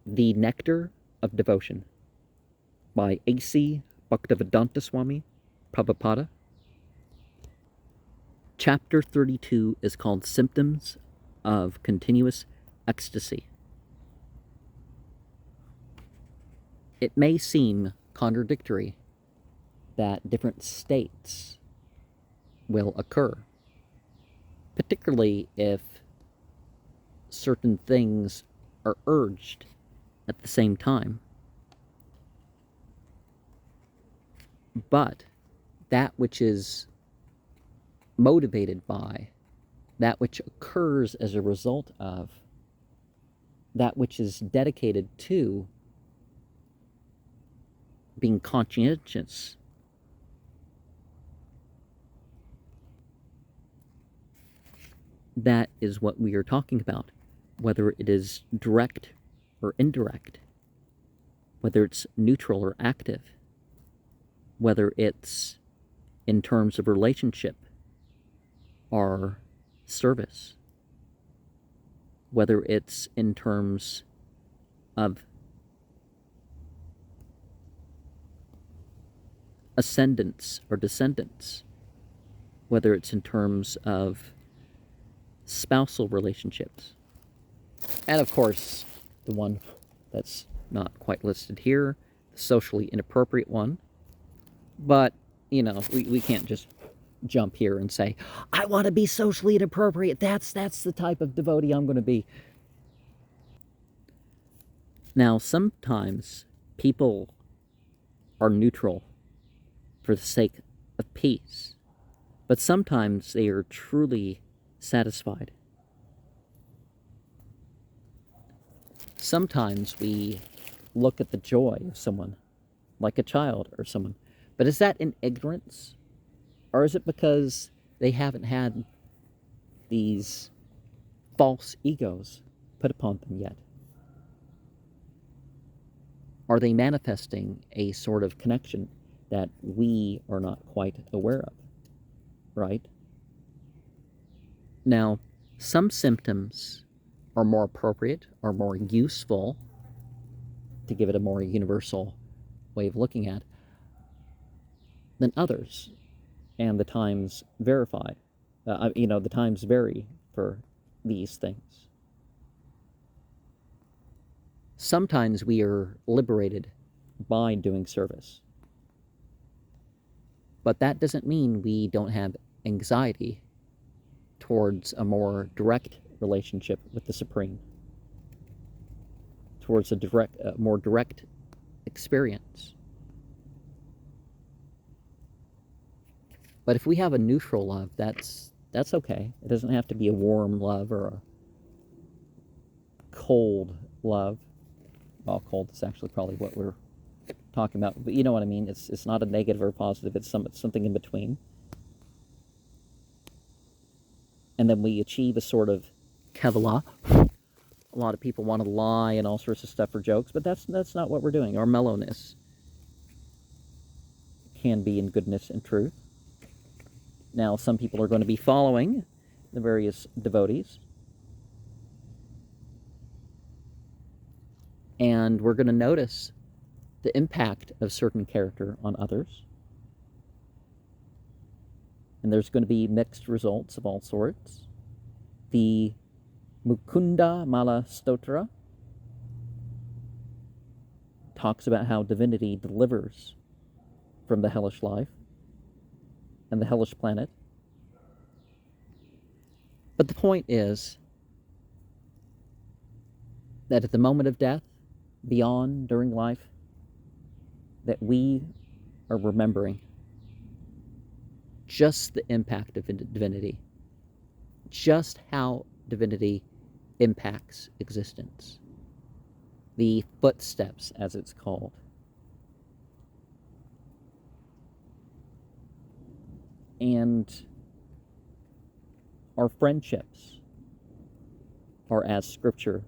The Nectar of Devotion by A.C. Bhaktivedanta Swami Prabhupada. Chapter 32 is called Symptoms of Continuous Ecstasy. It may seem contradictory that different states will occur, particularly if certain things are urged at the same time. But that which is motivated by, that which occurs as a result of, that which is dedicated to being conscientious, that is what we are talking about, whether it is direct or indirect, whether it's neutral or active, whether it's in terms of relationship or service, whether it's in terms of ascendance or descendants, whether it's in terms of spousal relationships. And of course, the one that's not quite listed here, the socially inappropriate one. But, you know, we can't just jump here and say, I want to be socially inappropriate. That's the type of devotee I'm going to be. Now, sometimes people are neutral for the sake of peace, but sometimes they are truly satisfied. Sometimes we look at the joy of someone like a child or someone, but is that in ignorance? Or is it because they haven't had these false egos put upon them yet? Are they manifesting a sort of connection that we are not quite aware of, right? Now, some symptoms are more appropriate, are more useful, to give it a more universal way of looking at, than others. And the times verify. The times vary for these things. Sometimes we are liberated by doing service. But that doesn't mean we don't have anxiety towards a more direct relationship with the Supreme, towards a more direct experience. But if we have a neutral love, that's okay. It doesn't have to be a warm love or a cold love. Well, cold is actually probably what we're talking about, but you know what I mean. It's not a negative or a positive. It's something in between. And then we achieve a sort of Kevla. A lot of people want to lie and all sorts of stuff for jokes, but that's not what we're doing. Our mellowness can be in goodness and truth. Now, some people are going to be following the various devotees, and we're going to notice the impact of certain character on others. And there's going to be mixed results of all sorts. The Mukunda Mala Stotra talks about how divinity delivers from the hellish life and the hellish planet. But the point is that at the moment of death, beyond, during life, that we are remembering just the impact of divinity, just how divinity impacts existence, the footsteps, as it's called. And our friendships are as Scripture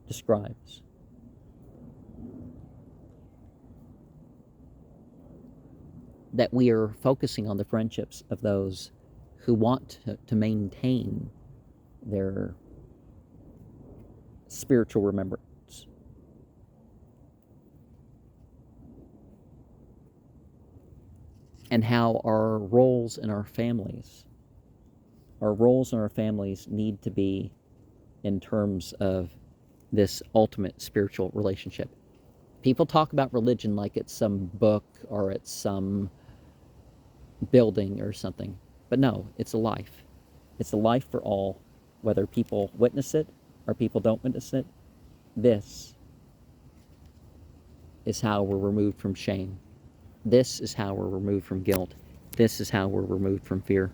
describes. That we are focusing on the friendships of those who want to maintain their spiritual remembrance, and how our roles in our families need to be in terms of this ultimate spiritual relationship. People talk about religion like it's some book or it's some building or something. But no, it's a life. It's a life for all, whether people witness it or people don't witness it. This is how we're removed from shame. This is how we're removed from guilt. This is how we're removed from fear.